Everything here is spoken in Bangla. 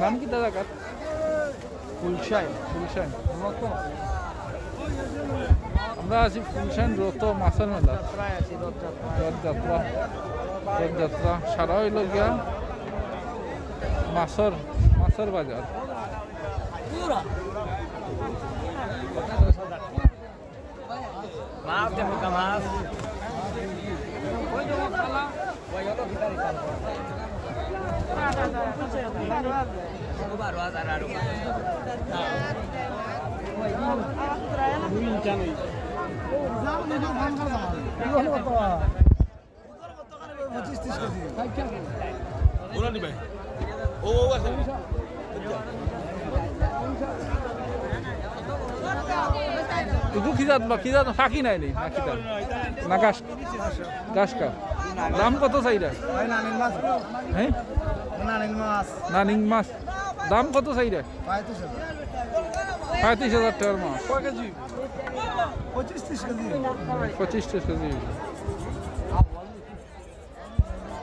নাম কি দাদা কার? ফুলশাইন। আমরা আছি ফুলশাইন রত মাছের মেলা, রথযাত্রা সারা হইল গিয়া মাছের বাজার। itu kita ফাঁকি নাই নেই না কিতা না গাছ কা দাম কত চাইরা? হ্যাঁ নানিং মাছ দাম কত চাইরা? 35,000 টাকার মাছ। 25-30 কেজি।